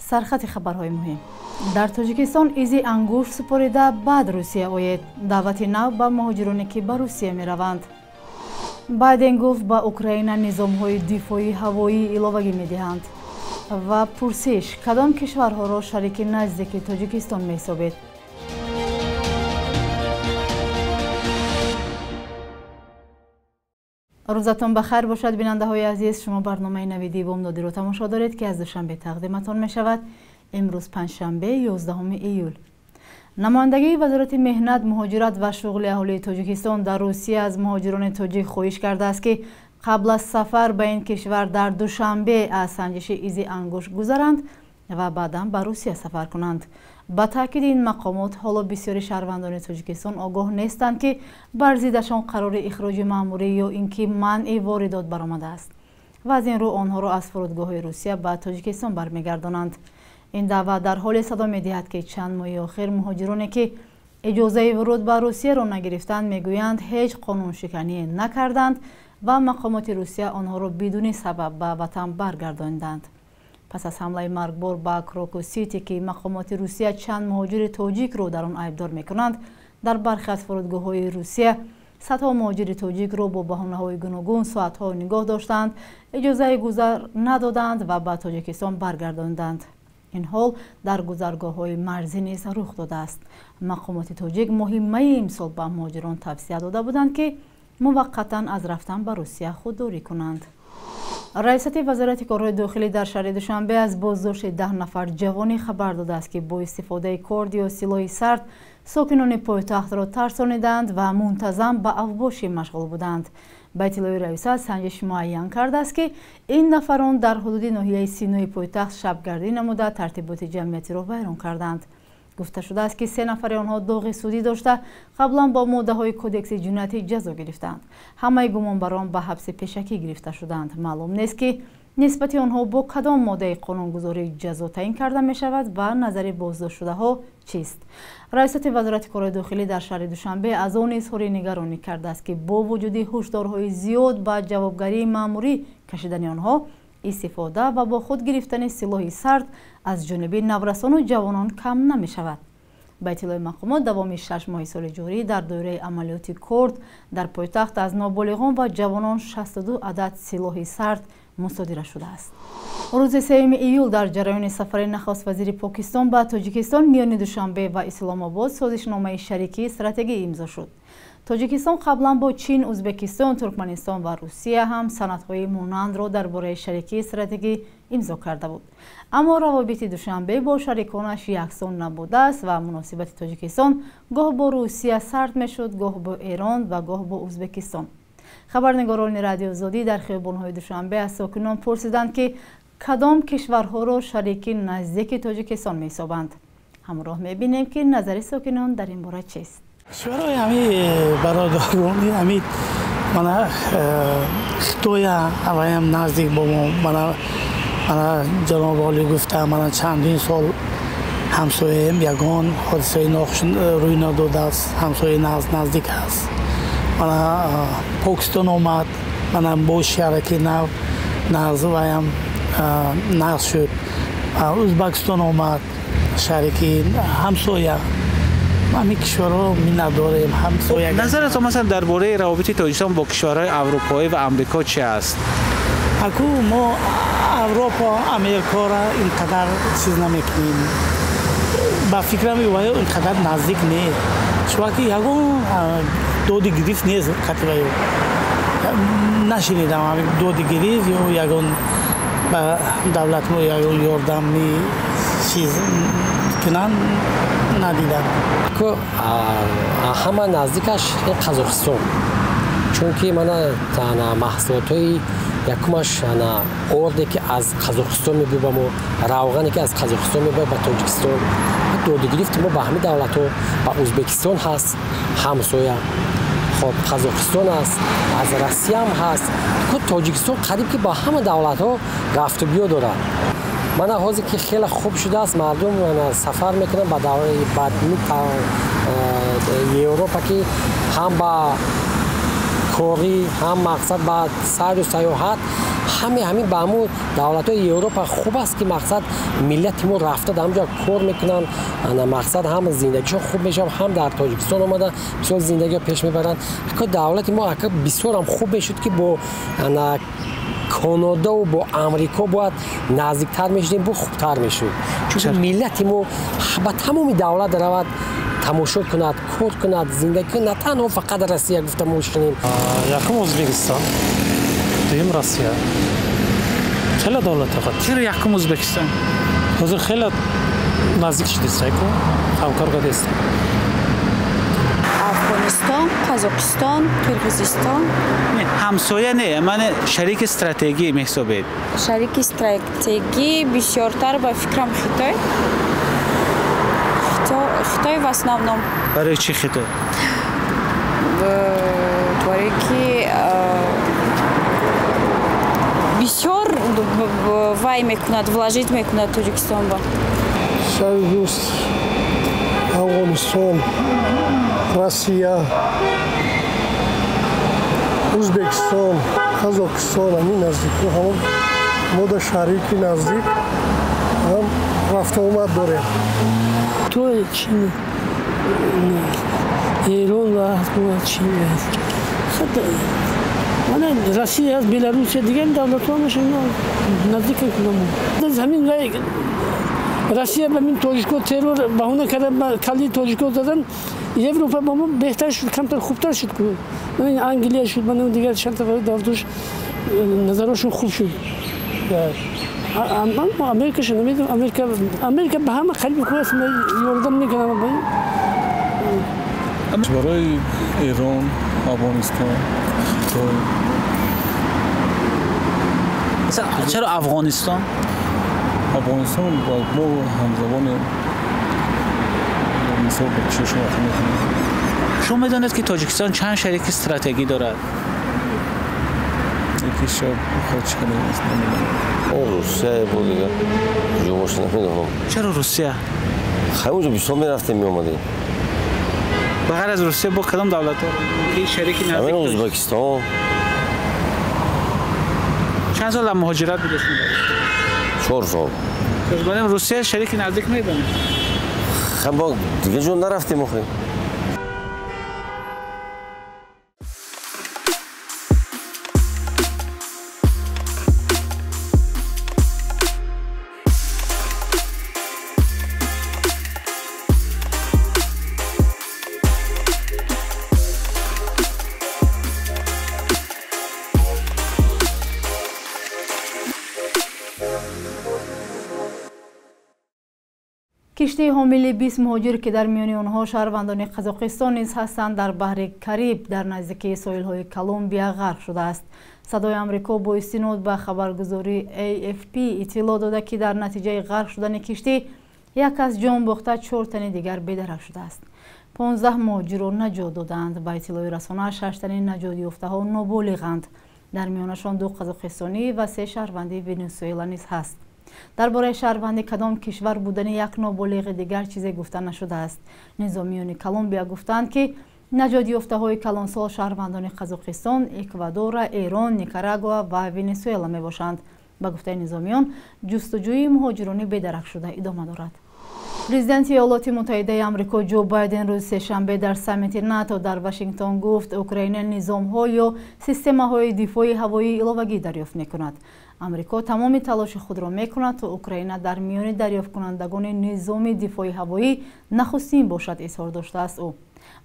سرخط خبرهای مهم. در تاجیکستان ایزی انگشت سپریده بعد روسیه آید. دعوت نو به مهاجرانی که به روسیه می روند. بایدن گفت به اوکراین نظام‌های دفاعی هوایی علاوگی می دهند. و پرسش کدام کشورها را شریک نزدیک تاجیکستان می حسابید؟ روزتان بخیر باشد بیننده های عزیز. شما برنامه نویدی بامدادی رو تماشا دارید که از دوشنبه تقدیمتان می شود. امروز پنجشنبه 11 ایول. نمایندگی وزارت مهنت، مهاجرت و شغل اهالی تاجیکستان در روسیه از مهاجران تاجیک خواهش کرده است که قبل از سفر به این کشور در دوشنبه از سنجش ایزی انگشت گذرند و بعدا به روسیه سفر کنند. با تاکید این مقامات حالا بسیاری شهروندان تاجیکستان آگاه نیستند که بر ضدشان قرار اخراج مأموری یا اینکه منع واردات برآمده است و از این رو آنها را از فرودگاه روسیه به تاجیکستان برمیگردانند. این دعوت در حال صدا می‌دهد که چند ماه اخیر مهاجرانی که اجازه ورود به روسیه را نگرفتند میگویند هیچ قانون شکنی نکردند و مقامات روسیه آنها را بدون سبب به وطن برگرداندند. پس از حمله مرگبار به کراکو سیتی که مقامات روسیه چند مهاجر تاجیک را در آن ایبدار میکنند، در برخی از فرودگاه‌های روسیه صدها مهاجر تاجیک را با بهانه‌های گوناگون ساعت‌ها نگاه داشتند، اجازه گذر ندادند و به تاجیکستان برگرداندند. این حال در گذرگاه‌های مرزی نیز رخ داده است. مقامات تاجیک مهمه امسال به مهاجران توصیه داده بودند که موقتا از رفتن به روسیه خودداری کنند. رئیست وزارت کارهای داخلی در شهر دوشنبه از بازداشت 10 نفر جوانی خبر داده است که با استفاده کارد یا سلاح سرد ساکنان پایتخت را ترسانیدند و منتظم به اوباشی مشغول بودند. به اطلاع رئیست سنجش معین کرده است که این نفران در حدود ناحیه سینوی پایتخت شبگردی نموده ترتیبات جمعیتی را ویران کردند. گفته شده است که 3 نفر آنها داغ سودی داشته قبلا با ماده‌های کودکس جنایتی جزا گرفتند. همه گمانبران به حبس پیشکی گرفته شدند. معلوم نیست که نسبت آنها با کدام ماده قانونگذاری جزا تعیین کرده می شود و نظر بازداشت شده ها چیست. رئیست وزارت کارهای داخلی در شهر دوشنبه از آن اظهار نگرانی کرده است که با وجود هشدارهای زیاد با جوابگری مأموری کشیدن آنها، استفاده و با خود گرفتن سلاح سرد از جانب نورسان و جوانان کم نمی شود. به اطلاع مقامات دوام 6 ماه سال جاری در دوره عملیات کرد در پایتخت از نابالغان و جوانان 62 عدد سلاح سرد مصادره شده است. روز 3 ایول در جریان سفر نخست وزیر پاکستان به تاجیکستان میان دوشنبه و اسلام آباد سازشنامه شریکی استراتژی امضا شد. تاجیکستان قبلا با چین، ازبکستان، ترکمنستان و روسیه هم سندهای مانند را درباره شریکی استراتژی امضا کرده بود. اما روابط دوشنبه با شریکانش یکسان نبوده است و مناسبت تاجیکستان گاه با روسیه سرد میشد، گاه با ایران و گاه با ازبکستان. خبرنگاران رادیو آزادی در خیابان‌های دوشنبه از ساکنان پرسیدند که کدام کشورها را شریک نزدیک تاجیکستان می‌حسابند. همراه می‌بینیم که نظر ساکنان در این باره چیست. کشورهای همی برادرانی همی من خطوی هم نزدیک با من جناب عالی گفته من چندین سال همسایه‌ام یگان حادثه ناخوش روی نداده است. همسایه نزدیک است. من پاکستان آمد، من با شرکی نو نزدیکم نقض شد. ازبکستان آمد شرکی همسایه. ما کشورها می نداریم همسایه. نظرت مثلا درباره روابط تاجیکستان با کشورهای اروپایی و آمریکا چی است؟ اکو ما اروپا امریکا را اینقدر چیز نمیکنیم. با فکرم میوایو اینقدر نزدیک نیست. چون که یگان دودی گریف نیست کاتبایو. نشینیدم همین دودی گریف یا یگان با دولت ما یگان یاردمی چیز کنن ندیدم. که همه نزدیکش قزاقستان، چون که من تنها محصولاتای یکمش آردی که از قزاقستان میبرم و روغنی که از قزاقستان میبرم به تاجیکستان. دودی گرفت ما به همه دولت ها به ازبکستان هست همسایه، خب قزاقستان است، از روسیه هم هست. که تاجیکستان قریب که با همه دولت ها رفت و بیا داره. من حاضر که خیلی خوب شده است مردم سفر میکنن به دوره بعد اروپا که هم با کاری هم مقصد با سیر و سیاحت همین با همون دولت‌های اروپا خوب است که مقصد ملت ما رفته در اونجا کار میکنن، مقصد هم زندگیشون خوب میشه، هم در تاجیکستان اومدن بسیار زندگی پیش میبرن. دولت ما بسیار هم خوب میشد که با کانادا و با امریکا باید نزدیکتر میشدیم، با خوبتر میشد. چون ملت ما با تمام دولت رود تماشا کند، کار کند، زندگی کند، نه تنها فقط روسیه گفته ما شنیم. یکم ازبکستان، دوم روسیه. خیلی دولت خود. چرا یکم ازبکستان؟ حاضر خیلی نزدیک شدید سایکو، همکار کرده است. افغانستان، قزاقستان، قرقیزستان. نه، همسایه نه، من شریک استراتژی محسوبید. شریک استراتژی بسیارتر با فکرم خیتای. خیتای و основном. برای چی خیتای؟ برای که بسیار وای میکند، وложить میکند تاجیکستان با. شهر دوست، افغانستان، روسیه، ازبکستان، قزاقستان، همین نزدیک همون ما در شریک نزدیک هم رفت آمد داریم. تو چین، ایران و چین خود من روسیه از بلاروس دیگه دولت ها میشه نزدیک کنم. از همین روسیه به من تاجیکو ترور بهونه کرده، کلی تاجیکو دادن. اروپا با ما بهتر شد، کمتر خوبتر شد. من انگلیس شد، من دیگر چند تا دولتش نظرشون خوب شد. اما امریکا شد، نمیدونم امریکا به همه خیلی خوب است، من یاردم میکنم. برای ایران، افغانستان، چرا افغانستان؟ افغانستان با ما همزبان مثال با چشم میکنیم. شما میدانید که تاجیکستان چند شریک استراتژی دارد؟ یکی شب خودش کنه روسیه بود دیگه. جمعش نمیدونم. چرا روسیه؟ خیلی اونجا بیشتر میرفتیم میامدیم. بغیر از روسیه با کدام دولت ها که شریک نزدیک همین ازبکستان. چند سال هم مهاجرت بودید؟ 4 سال. از روسیه شریک نزدیک میدونید؟ خیلی با دیگه جون نرفتیم آخه. کشتی حامل 20 مهاجر که در میان آنها شهروندان قزاقستان نیز هستند در بحر کریب در نزدیکی ساحل‌های کلمبیا غرق شده است. صدای آمریکا با استناد به خبرگزاری AFP اطلاع داده که در نتیجه غرق شدن کشتی یک از جان باخته 4 تن دیگر بدرک شده است. 15 مهاجر را نجات دادند. به اطلاع رسانه 6 تن نجات یافته‌ها نابالغند. در میانشان 2 قزاقستانی و 3 شهروند ونزوئلا نیز هست. درباره شهروند کدام کشور بودن یک نابالغ دیگر چیزی گفته نشده است. نظامیان کلمبیا گفتند که نجات یافته‌های کلانسال شهروندان قزاقستان، اکوادور، ایران، نیکاراگوا و ونزوئلا میباشند. به گفته نظامیان جستجوی مهاجران بدرک شده ادامه دارد. پرزیدنت ایالات متحده آمریکا جو بایدن روز سه‌شنبه در سمیت ناتو در واشنگتن گفت اوکراین نظام‌ها یا سیستم‌های دفاعی هوایی علاوگی دریافت می‌کند. آمریکا تمام تلاش خود را می‌کند تا اوکراین در میان دریافت کنندگان نظام دفاعی هوایی نخستین باشد اظهار داشته است. او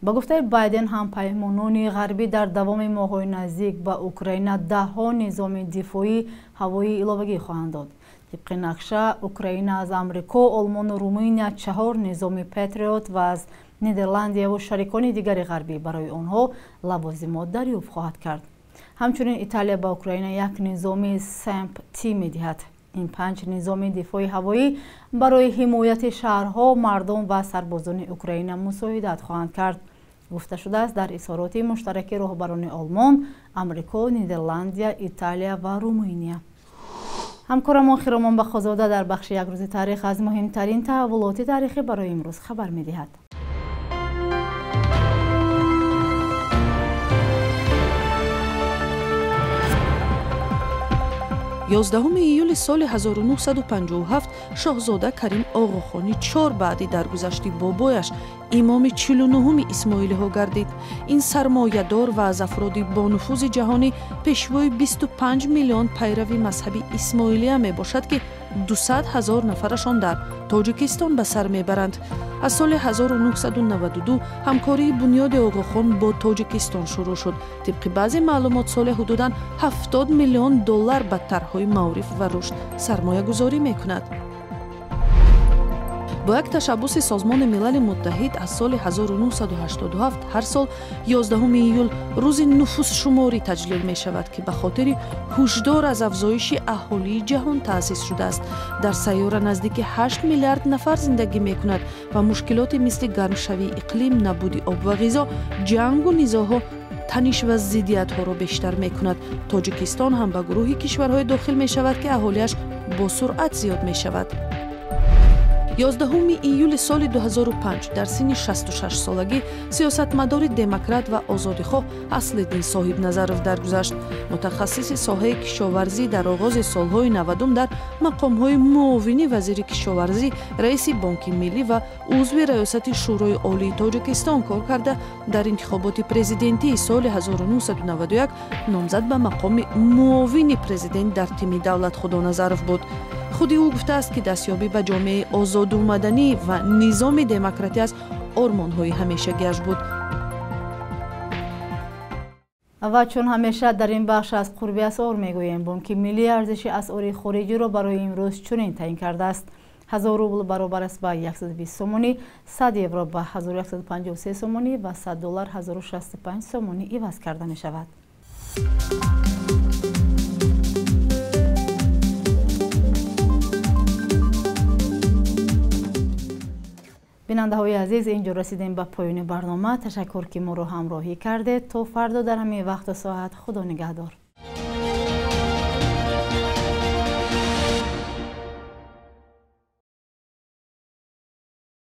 با گفته بایدن هم پیمانان غربی در دوام ماه‌های نزدیک به اوکراین 10 نظام دفاعی هوایی علاوگی خواهند داد. طبق نقشه اوکراین از آمریکا، آلمان و رومانیا 4 نظام پاتریوت و از ندرلندیا و شریکان دیگر غربی برای آنها لوازمات دریافت خواهد کرد. همچنین ایتالیا به اوکراین یک نظام سمپ تی می‌دهد. این 5 نظام دفاعی هوایی برای حمایت شهرها، مردم و سربازان اوکراین مساعدت خواهند کرد. گفته شده است در اظهارات مشترک رهبران آلمان، آمریکا، ندرلندیا، ایتالیا و رومانیا. همکارم خیرمان بخشاده در بخش یک روز تاریخ از مهمترین تحولات تاریخی برای امروز خبر می‌دهد. 11 ایول سال 1957 شاهزاده کریم آقاخانی 4 بعدی درگذشت بابایش امام 49 اسماعیلی ها گردید. این سرمایه‌دار و از افراد با نفوذ جهانی پیشوای 25 میلیون پیرو مذهبی اسماعیلی می باشد که 200,000 نفرشان در تاجیکستان به سر میبرند. از سال 1992 همکاری بنیاد آقاخان با تاجیکستان شروع شد. طبق بعضی معلومات سال حدوداً 70 میلیون دلار به طرح‌های معارف و رشد سرمایه گذاری میکند. با یک تشبس سازمان ملل متحد از سال 1987 هر سال 11 ایول روز نفوس شماری تجلیل می شود که به خاطر هشدار از افزایش اهالی جهان تأسیس شده است. در سیاره نزدیک 8 میلیارد نفر زندگی می کند و مشکلات مثل گرمشوی اقلیم، نبود آب و غذا، جنگ و نزاع‌ها تنش و ضدیت ها را بیشتر می کند. تاجیکستان هم به گروه کشورهای داخل می شود که اهالیش با سرعت زیاد می شود. 11 ایول سال 2005 در سن 66 سالگی سیاستمدار دموکرات و آزادیخواه اصل‌الدین صاحب نظرов درگذشت. متخصص ساحه کشاورزی در آغاز سالهای 90 در مقام‌های معاون وزیر کشاورزی، رئیس بانک ملی و عضو ریاست شورای عالی تاجیکستان کار کرده در انتخابات پرزیدنتی سال 1991 نامزد به مقام معاون پرزیدنت در تیم دولت خدا نظرов بود. خود او گفته است که دستیابی به جامعه آزاد و مدنی و نظام دموکراتی از آرمان‌های همیشگی‌اش بود. و چون همیشه در این بخش از قربی اسعار میگوییم، بانک ملی ارزش اسعار خارجی را برای امروز چنین تعیین کرده است: 1000 روبل برابر است به 120 سومونی، 100 یورو به 1153 سومونی و 100 دلار 1065 سومونی عوض کرده می شود. بیننده های عزیز، اینجا رسیدیم به پایان برنامه. تشکر که ما رو همراهی کرده. تا فردا در همین وقت و ساعت خدا نگهدار.